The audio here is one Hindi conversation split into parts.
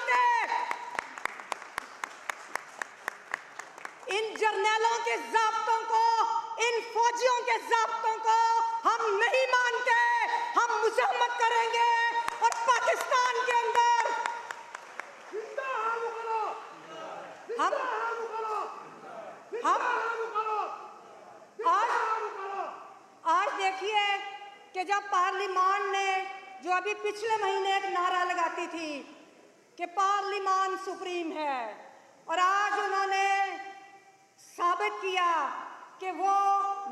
मानते, इन जर्नैलों के ज़ाब्तों को, इन फौजियों के ज़ाब्तों को हम नहीं मानते। हम मुज़ाहमत करेंगे और पाकिस्तान के अंदर आज देखिए कि जब पार्लिमान ने जो अभी पिछले महीने एक नारा लगाती थी कि पार्लिमान सुप्रीम है, और आज उन्होंने साबित किया कि वो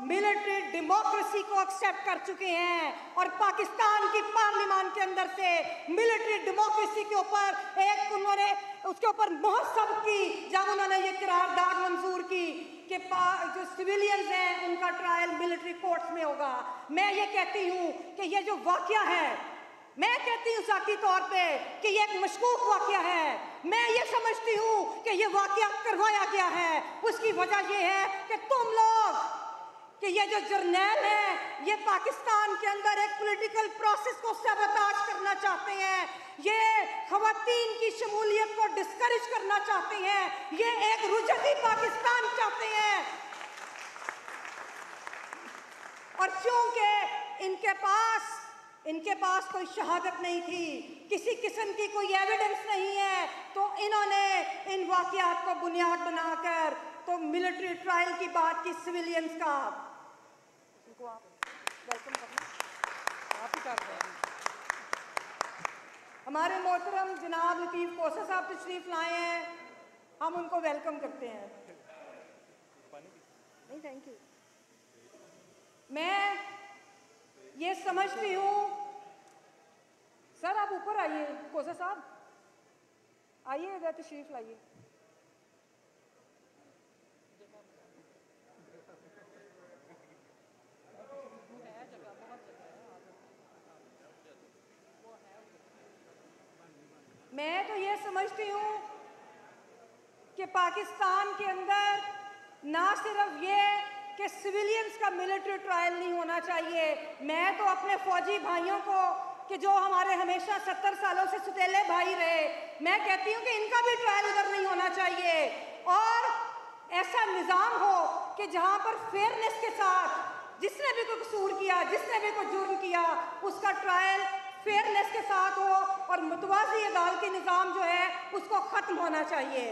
मिलिट्री डेमोक्रेसी को एक्सेप्ट कर चुके हैं और पाकिस्तान की पार्लिमान के अंदर से मिलिट्री डेमोक्रेसी के ऊपर एक उन्होंने उसके ऊपर मोहर सब की, जब उन्होंने ये करारदाद मंजूर की कि जो सिविलियंस हैं उनका ट्रायल मिलिट्री कोर्ट्स में होगा। मैं ये कहती हूँ कि ये जो वाकया है, मैं कहती हूँ ज़ाती तौर पे कि ये एक मशकूक वाकया है। मैं ये समझती हूँ कि ये वाकया करवाया गया है। उसकी वजह ये है कि तुम लोग कि ये जो जर्नैल है ये पाकिस्तान के अंदर एक पॉलिटिकल प्रोसेस को सबोटाज करना चाहते हैं, ये खवातीन की शमूलियत को डिस्करेज करना चाहते हैं, ये एक रुजती पाकिस्तान चाहते हैं। और क्योंकि इनके पास कोई शहादत नहीं थी, किसी किस्म की कोई एविडेंस नहीं है, तो इन्होंने इन वाकयात को बुनियाद बनाकर तो मिलिट्री ट्रायल की बात की सिविलियंस का। इनको आप वेलकम करना, आप ही कर रहे हैं। हमारे मोहतरम जनाब लतीफ़ कोसा साहब तशरीफ लाए हैं, हम उनको वेलकम करते हैं। नहीं, थैंक यू। मैं ये समझती हूँ, सर आप ऊपर आइए, कोसा साहब आइए, इधर तशरीफ लाइए। मैं तो ये समझती हूँ कि पाकिस्तान के अंदर ना सिर्फ ये कि सिविलियंस का मिलिट्री ट्रायल नहीं होना चाहिए, मैं तो अपने फौजी भाइयों को कि जो हमारे हमेशा 70 सालों से सुतेले भाई रहे, मैं कहती हूँ कि इनका भी ट्रायल उधर नहीं होना चाहिए और ऐसा निज़ाम हो कि जहाँ पर फेयरनेस के साथ जिसने भी कोई कसूर किया, जिसने भी कोई जुर्म किया, उसका ट्रायल फेयरनेस के साथ हो और मुतवाज़ी अदालती निज़ाम जो है उसको ख़त्म होना चाहिए।